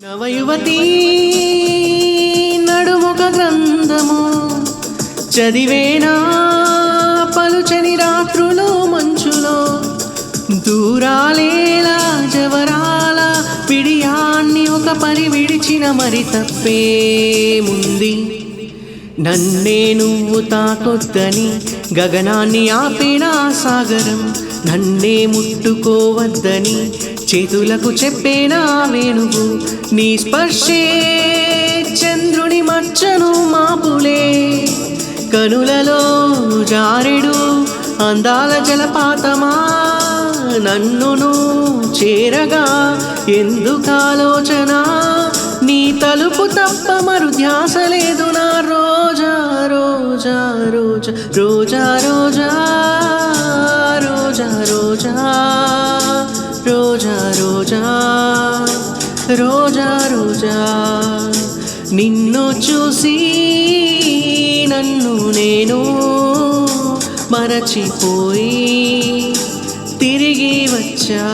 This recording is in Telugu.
నవయువతి నడుముక గ్రంథము చదివేనా పలుచని రాత్రులో మంచులో దూరాలేలా జవరాల పిడియాన్ని ఒక పరి విడిచిన మరి తప్పేముంది. నన్నే నువ్వు తాకొద్దని గగనాన్ని ఆపిన సాగరం, నన్నే ముట్టుకోవద్దని చేతులకు చెప్పేనా వేణువు. నీ స్పర్శే చంద్రుని మచ్చను మాపులే, కనులలో జారెడు అందాల జలపాతమా. నన్నును చేరగా ఎందుకాలోచన, నీ తలుపు తప్ప మరు ధ్యాస లేదు నా రోజా రోజా రోజా రోజా రోజా రోజా రోజా రోజా రోజా రోజా రోజా. నిన్ను చూసి నన్ను నేను మరచిపోయి తిరిగి వచ్చా.